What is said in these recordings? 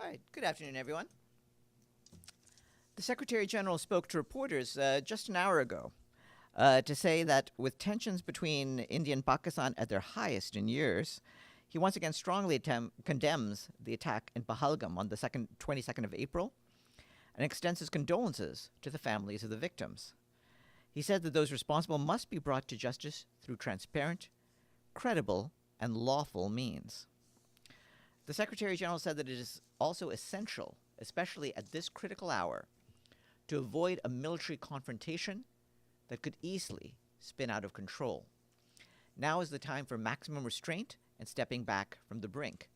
All right, good afternoon, everyone. The Secretary General spoke to reporters just an hour ago to say that with tensions between India and Pakistan at their highest in years, he once again strongly condemns the attack in Pahalgam on the 22nd of April and extends his condolences to the families of the victims. He said that those responsible must be brought to justice through transparent, credible, and lawful means. The Secretary General said that it is also essential, especially at this critical hour, to avoid a military confrontation that could easily spin out of control. Now is the time for maximum restraint and stepping back from the brink.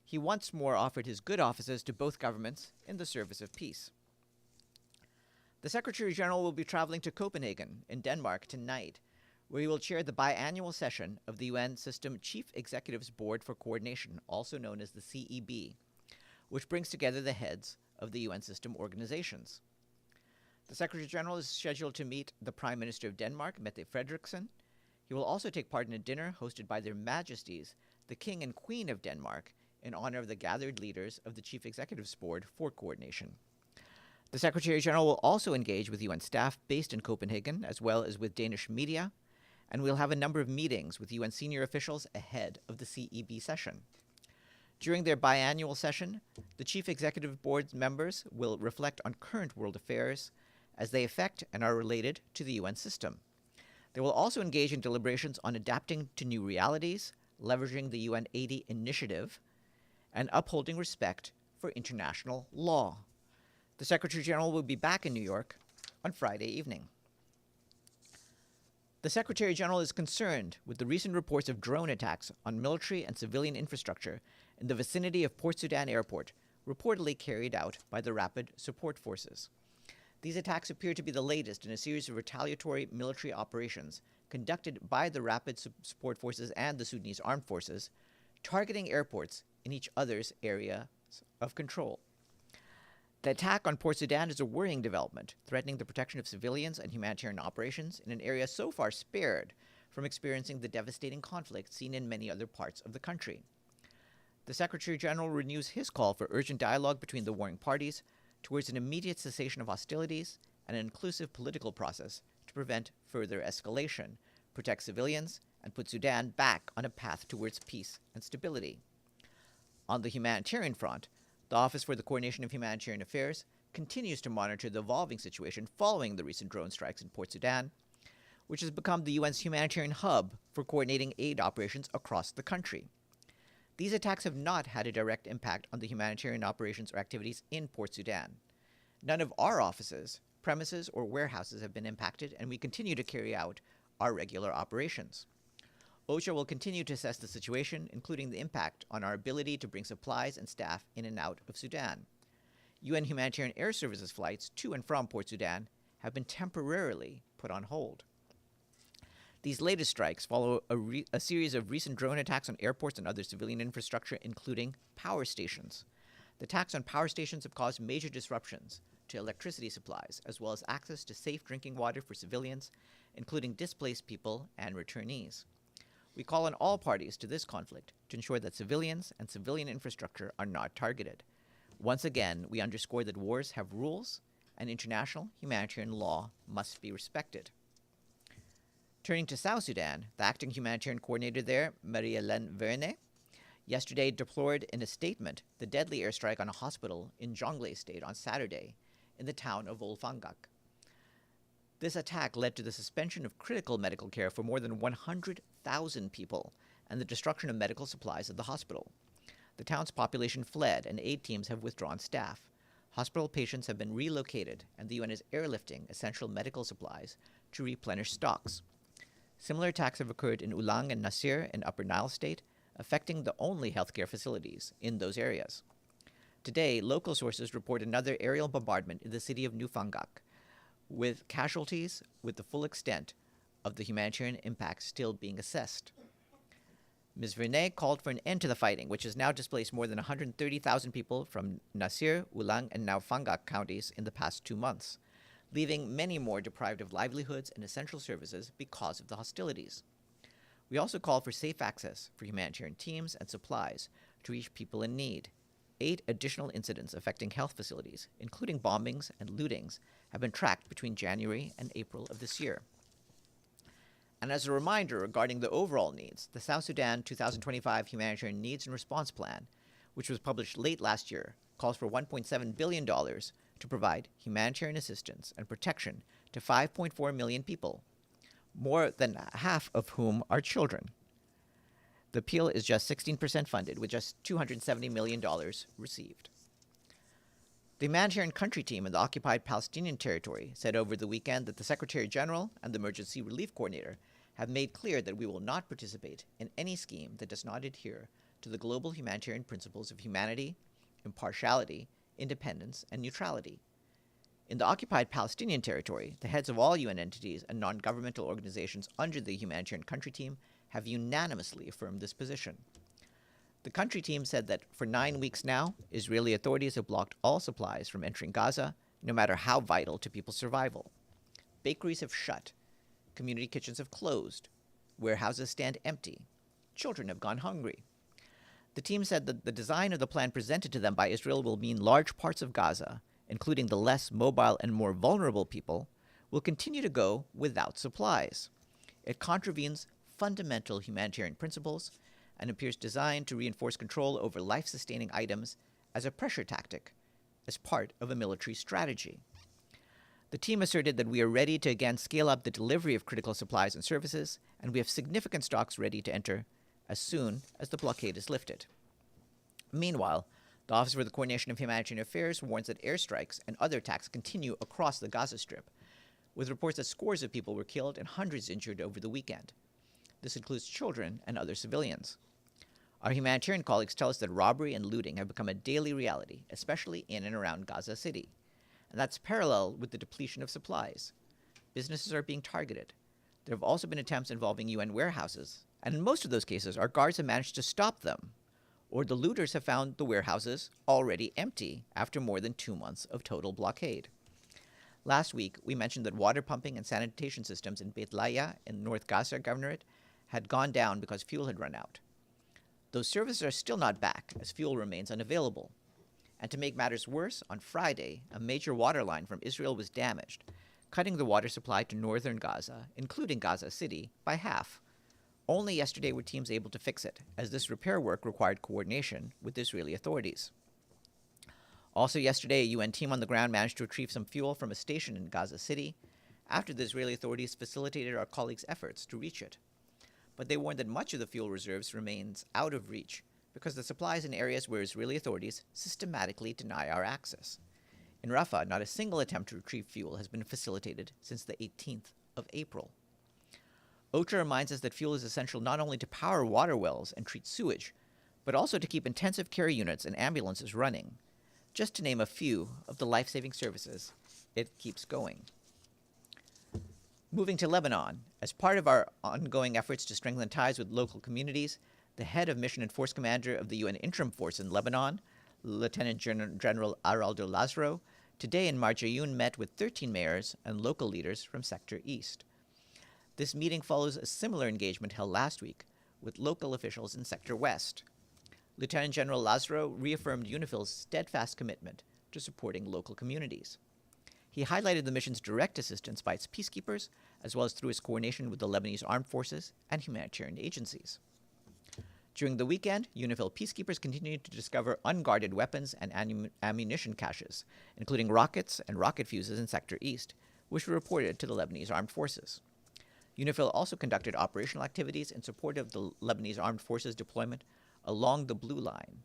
He once more offered his good offices to both governments in the service of peace. The Secretary General will be traveling to Copenhagen in Denmark tonight, where he will chair the biannual session of the UN System Chief Executives Board for Coordination, also known as the CEB, which brings together the heads of the UN system organizations. The Secretary General is scheduled to meet the Prime Minister of Denmark, Mette Frederiksen. He will also take part in a dinner hosted by Their Majesties, the King and Queen of Denmark, in honor of the gathered leaders of the Chief Executives Board for Coordination. The Secretary General will also engage with UN staff based in Copenhagen, as well as with Danish media, and we'll have a number of meetings with UN senior officials ahead of the CEB session. During their biannual session, the Chief Executive Board members will reflect on current world affairs as they affect and are related to the UN system. They will also engage in deliberations on adapting to new realities, leveraging the UN 80 initiative, and upholding respect for international law. The Secretary General will be back in New York on Friday evening. The Secretary General is concerned with the recent reports of drone attacks on military and civilian infrastructure in the vicinity of Port Sudan Airport, reportedly carried out by the Rapid Support Forces. These attacks appear to be the latest in a series of retaliatory military operations conducted by the Rapid Support Forces and the Sudanese Armed Forces, targeting airports in each other's area of control. The attack on Port Sudan is a worrying development, threatening the protection of civilians and humanitarian operations in an area so far spared from experiencing the devastating conflict seen in many other parts of the country. The Secretary General renews his call for urgent dialogue between the warring parties towards an immediate cessation of hostilities and an inclusive political process to prevent further escalation, protect civilians, and put Sudan back on a path towards peace and stability. On the humanitarian front, the Office for the Coordination of Humanitarian Affairs continues to monitor the evolving situation following the recent drone strikes in Port Sudan, which has become the UN's humanitarian hub for coordinating aid operations across the country. These attacks have not had a direct impact on the humanitarian operations or activities in Port Sudan. None of our offices, premises, or warehouses have been impacted, and we continue to carry out our regular operations. OSHA will continue to assess the situation, including the impact on our ability to bring supplies and staff in and out of Sudan. UN Humanitarian Air Services flights to and from Port Sudan have been temporarily put on hold. These latest strikes follow a series of recent drone attacks on airports and other civilian infrastructure, including power stations. The attacks on power stations have caused major disruptions to electricity supplies, as well as access to safe drinking water for civilians, including displaced people and returnees. We call on all parties to this conflict to ensure that civilians and civilian infrastructure are not targeted. Once again, we underscore that wars have rules and international humanitarian law must be respected. Turning to South Sudan, the acting humanitarian coordinator there, Marie-Hélène Vernet, yesterday deplored in a statement the deadly airstrike on a hospital in Jonglei State on Saturday in the town of Olfangak. This attack led to the suspension of critical medical care for more than 100,000 people and the destruction of medical supplies at the hospital. The town's population fled, and aid teams have withdrawn staff. Hospital patients have been relocated, and the UN is airlifting essential medical supplies to replenish stocks. Similar attacks have occurred in Ulang and Nasir in Upper Nile State, affecting the only healthcare facilities in those areas. Today, local sources report another aerial bombardment in the city of Nufangak, with casualties with the full extent of the humanitarian impact still being assessed. Ms. Vernet called for an end to the fighting, which has now displaced more than 130,000 people from Nasir, Ulang, and Nufangak counties in the past 2 months, leaving many more deprived of livelihoods and essential services because of the hostilities. We also call for safe access for humanitarian teams and supplies to reach people in need. 8 additional incidents affecting health facilities, including bombings and lootings, have been tracked between January and April of this year. And as a reminder regarding the overall needs, the South Sudan 2025 Humanitarian Needs and Response Plan, which was published late last year, calls for $1.7 billion to provide humanitarian assistance and protection to 5.4 million people, more than half of whom are children. The appeal is just 16% funded, with just $270 million received. The Humanitarian Country Team in the occupied Palestinian territory said over the weekend that the Secretary General and the Emergency Relief Coordinator have made clear that we will not participate in any scheme that does not adhere to the global humanitarian principles of humanity, impartiality, independence, and neutrality. In the occupied Palestinian territory, the heads of all UN entities and non-governmental organizations under the Humanitarian Country Team have unanimously affirmed this position. The country team said that for 9 weeks now, Israeli authorities have blocked all supplies from entering Gaza, no matter how vital to people's survival. Bakeries have shut. Community kitchens have closed. Warehouses stand empty. Children have gone hungry. The team said that the design of the plan presented to them by Israel will mean large parts of Gaza, including the less mobile and more vulnerable people, will continue to go without supplies. It contravenes fundamental humanitarian principles and appears designed to reinforce control over life-sustaining items as a pressure tactic, as part of a military strategy. The team asserted that we are ready to again scale up the delivery of critical supplies and services, and we have significant stocks ready to enter as soon as the blockade is lifted. Meanwhile, the Office for the Coordination of Humanitarian Affairs warns that airstrikes and other attacks continue across the Gaza Strip, with reports that scores of people were killed and hundreds injured over the weekend. This includes children and other civilians. Our humanitarian colleagues tell us that robbery and looting have become a daily reality, especially in and around Gaza City. And that's parallel with the depletion of supplies. Businesses are being targeted. There have also been attempts involving UN warehouses, and in most of those cases, our guards have managed to stop them, or the looters have found the warehouses already empty after more than 2 months of total blockade. Last week, we mentioned that water pumping and sanitation systems in Beit Lahiya in North Gaza Governorate had gone down because fuel had run out. Those services are still not back, as fuel remains unavailable. And to make matters worse, on Friday, a major water line from Israel was damaged, cutting the water supply to northern Gaza, including Gaza City, by half. Only yesterday were teams able to fix it, as this repair work required coordination with Israeli authorities. Also yesterday, a UN team on the ground managed to retrieve some fuel from a station in Gaza City, after the Israeli authorities facilitated our colleagues' efforts to reach it. But they warned that much of the fuel reserves remains out of reach because the supply is in areas where Israeli authorities systematically deny our access. In Rafah, not a single attempt to retrieve fuel has been facilitated since the 18th of April. OCHA reminds us that fuel is essential not only to power water wells and treat sewage, but also to keep intensive care units and ambulances running, just to name a few of the life-saving services it keeps going. Moving to Lebanon, as part of our ongoing efforts to strengthen ties with local communities, the head of Mission and Force Commander of the UN Interim Force in Lebanon, Lieutenant General Araldo Lazaro, today in Marjayoun met with 13 mayors and local leaders from Sector East. This meeting follows a similar engagement held last week with local officials in Sector West. Lieutenant General Lazaro reaffirmed UNIFIL's steadfast commitment to supporting local communities. He highlighted the mission's direct assistance by its peacekeepers, as well as through its coordination with the Lebanese armed forces and humanitarian agencies. During the weekend, UNIFIL peacekeepers continued to discover unguarded weapons and ammunition caches, including rockets and rocket fuses in Sector East, which were reported to the Lebanese armed forces. UNIFIL also conducted operational activities in support of the Lebanese armed forces deployment along the Blue Line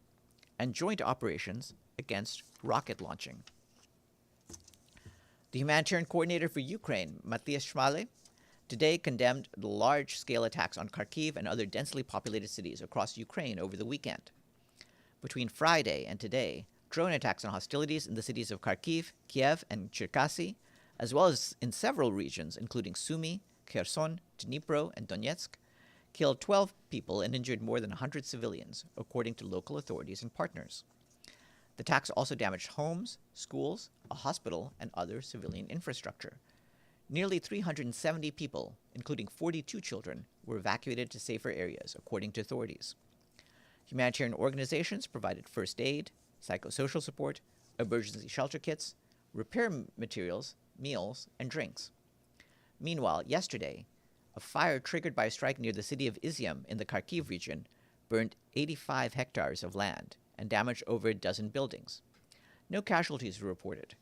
and joint operations against rocket launching. The humanitarian coordinator for Ukraine, Matthias Schmale, today condemned the large-scale attacks on Kharkiv and other densely populated cities across Ukraine over the weekend. Between Friday and today, drone attacks and hostilities in the cities of Kharkiv, Kiev, and Cherkasy, as well as in several regions, including Sumy, Kherson, Dnipro, and Donetsk, killed 12 people and injured more than 100 civilians, according to local authorities and partners. The attacks also damaged homes, schools, a hospital, and other civilian infrastructure. Nearly 370 people, including 42 children, were evacuated to safer areas, according to authorities. Humanitarian organizations provided first aid, psychosocial support, emergency shelter kits, repair materials, meals, and drinks. Meanwhile, yesterday, a fire triggered by a strike near the city of Izium in the Kharkiv region burned 85 hectares of land and damaged over a dozen buildings. No casualties were reported.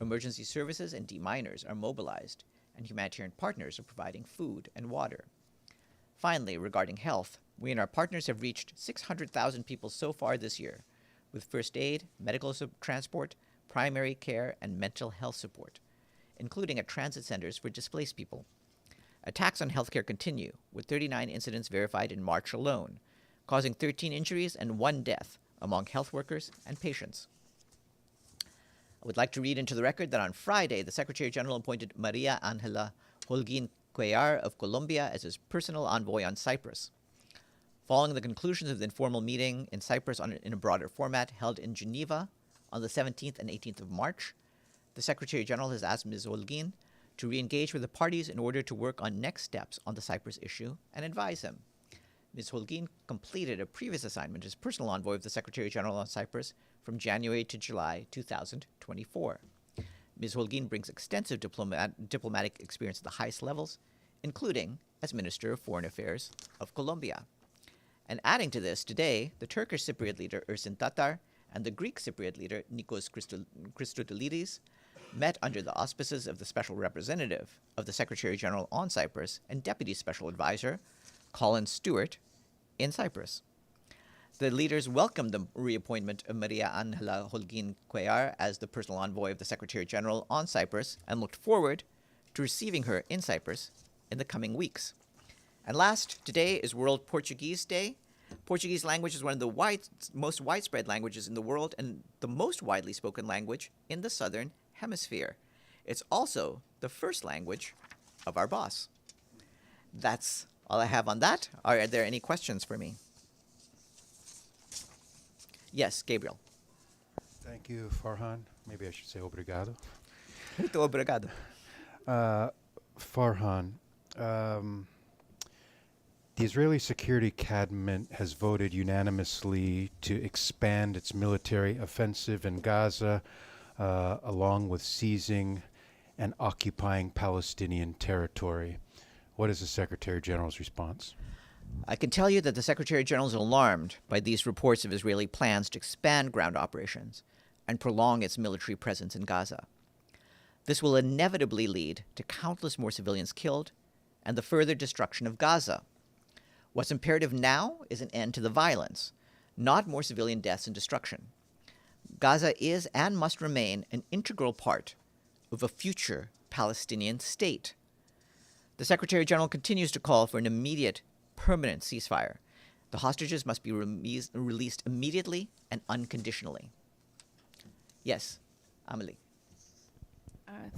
Emergency services and deminers are mobilized, and humanitarian partners are providing food and water. Finally, regarding health, we and our partners have reached 600,000 people so far this year, with first aid, medical transport, primary care, and mental health support, including at transit centers for displaced people. Attacks on healthcare continue, with 39 incidents verified in March alone, causing 13 injuries and 1 death among health workers and patients. I would like to read into the record that on Friday, the Secretary General appointed Maria Angela Holguin Cuellar of Colombia as his personal envoy on Cyprus. Following the conclusions of the informal meeting in Cyprus in a broader format held in Geneva on the 17th and 18th of March, the Secretary General has asked Ms. Holguin to re-engage with the parties in order to work on next steps on the Cyprus issue and advise him. Ms. Holguin completed a previous assignment as personal envoy of the Secretary General on Cyprus from January to July 2024. Ms. Holguin brings extensive diplomatic experience at the highest levels, including as Minister of Foreign Affairs of Colombia. And adding to this, today, the Turkish Cypriot leader Ersin Tatar and the Greek Cypriot leader Nikos Christodoulidis met under the auspices of the Special Representative of the Secretary General on Cyprus and Deputy Special Advisor Colin Stewart in Cyprus. The leaders welcomed the reappointment of Maria Angela Holguin Cuellar as the personal envoy of the Secretary General on Cyprus and looked forward to receiving her in Cyprus in the coming weeks. And last, today is World Portuguese Day. Portuguese language is one of the most widespread languages in the world and the most widely spoken language in the Southern Hemisphere. It's also the first language of our boss. That's all I have on that. Are there any questions for me? Yes, Gabriel. Thank you, Farhan. Maybe I should say obrigado. Muito obrigado. Farhan, the Israeli Security Cabinet has voted unanimously to expand its military offensive in Gaza, along with seizing and occupying Palestinian territory. What is the Secretary General's response? I can tell you that the Secretary General is alarmed by these reports of Israeli plans to expand ground operations and prolong its military presence in Gaza. This will inevitably lead to countless more civilians killed and the further destruction of Gaza. What's imperative now is an end to the violence, not more civilian deaths and destruction. Gaza is and must remain an integral part of a future Palestinian state. The Secretary General continues to call for an immediate, permanent ceasefire. The hostages must be released immediately and unconditionally. Yes, Amelie.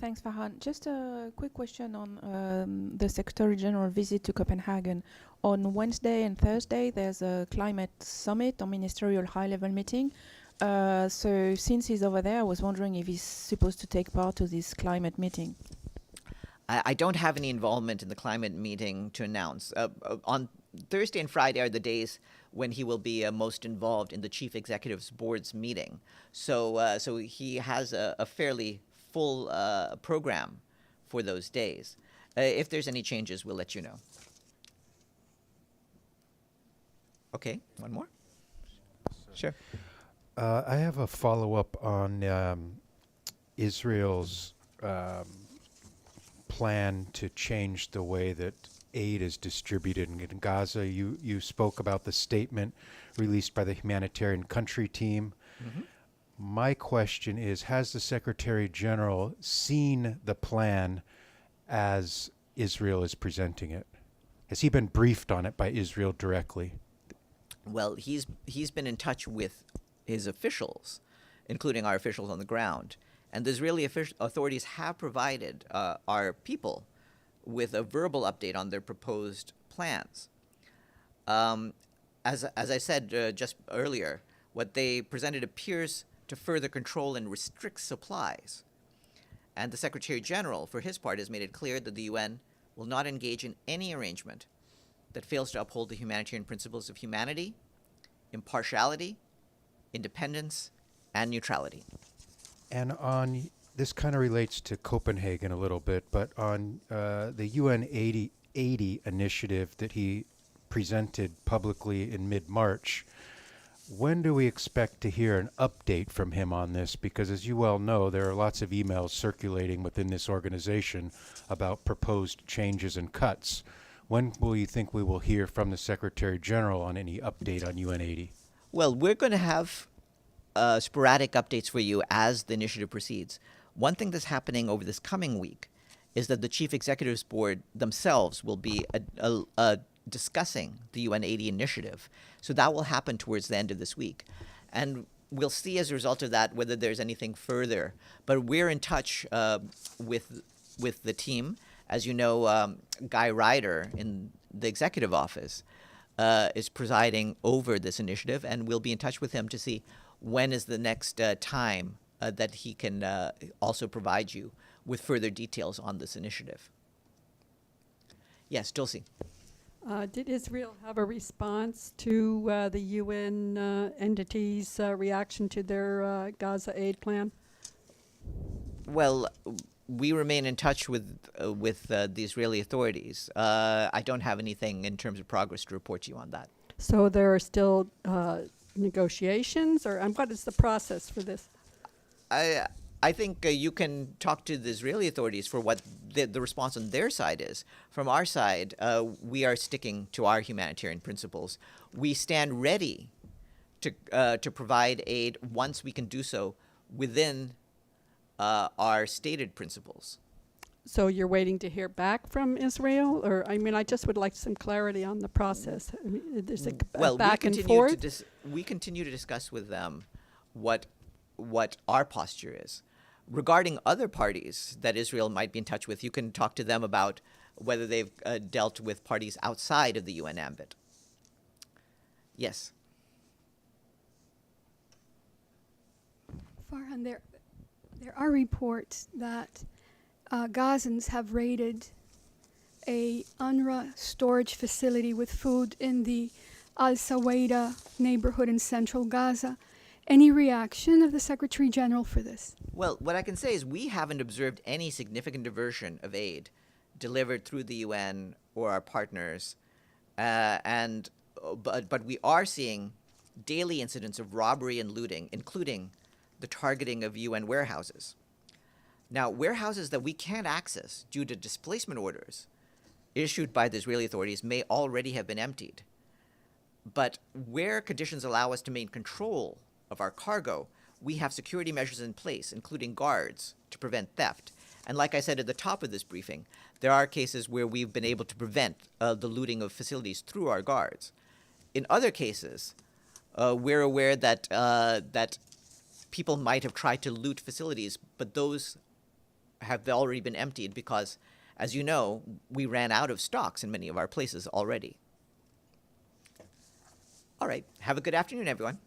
Thanks, Farhan. Just a quick question on the Secretary General visit to Copenhagen. On Wednesday and Thursday, there's a climate summit or ministerial high-level meeting. So since he's over there, I was wondering if he's supposed to take part to this climate meeting. I don't have any involvement in the climate meeting to announce. On Thursday and Friday are the days when he will be most involved in the Chief Executive's Board's meeting. So he has a fairly full program for those days. If there's any changes, we'll let you know. Okay, one more? Sure. I have a follow-up on Israel's plan to change the way that aid is distributed in Gaza. You spoke about the statement released by the Humanitarian Country Team. Mm-hmm. My question is, has the Secretary General seen the plan as Israel is presenting it? Has he been briefed on it by Israel directly? Well, he's been in touch with his officials, including our officials on the ground. And the Israeli authorities have provided our people with a verbal update on their proposed plans. As I said just earlier, what they presented appears to further control and restrict supplies. And the Secretary General, for his part, has made it clear that the UN will not engage in any arrangement that fails to uphold the humanitarian principles of humanity, impartiality, independence, and neutrality. And on this kind of relates to Copenhagen a little bit, but on the UN 80 initiative that he presented publicly in mid-March, when do we expect to hear an update from him on this? Because as you well know, there are lots of emails circulating within this organization about proposed changes and cuts. When will you think we will hear from the Secretary General on any update on UN 80? Well, we're going to have sporadic updates for you as the initiative proceeds. One thing that's happening over this coming week is that the Chief Executives Board themselves will be discussing the UN 80 initiative. So that will happen towards the end of this week. And we'll see as a result of that whether there's anything further. But we're in touch with the team. As you know, Guy Ryder in the executive office is presiding over this initiative, and we'll be in touch with him to see when is the next time that he can also provide you with further details on this initiative. Yes, Dulcie. Did Israel have a response to the UN entities' reaction to their Gaza aid plan? Well, we remain in touch with the Israeli authorities. I don't have anything in terms of progress to report to you on that. So there are still negotiations, or what is the process for this? I think you can talk to the Israeli authorities for what the response on their side is. From our side, we are sticking to our humanitarian principles. We stand ready to provide aid once we can do so within our stated principles. So you're waiting to hear back from Israel, or I just would like some clarity on the process. There's a back and forth. We continue to discuss with them what our posture is. Regarding other parties that Israel might be in touch with, you can talk to them about whether they've dealt with parties outside of the UN ambit. Yes. Farhan, there are reports that Gazans have raided a UNRWA storage facility with food in the Al-Sawaida neighborhood in central Gaza. Any reaction of the Secretary General for this? Well, what I can say is we haven't observed any significant diversion of aid delivered through the UN or our partners, but we are seeing daily incidents of robbery and looting, including the targeting of UN warehouses. Now, warehouses that we can't access due to displacement orders issued by the Israeli authorities may already have been emptied. But where conditions allow us to maintain control of our cargo, we have security measures in place, including guards, to prevent theft. And like I said at the top of this briefing, there are cases where we've been able to prevent the looting of facilities through our guards. In other cases, we're aware that people might have tried to loot facilities, but those have already been emptied because, as you know, we ran out of stocks in many of our places already. All right. Have a good afternoon, everyone.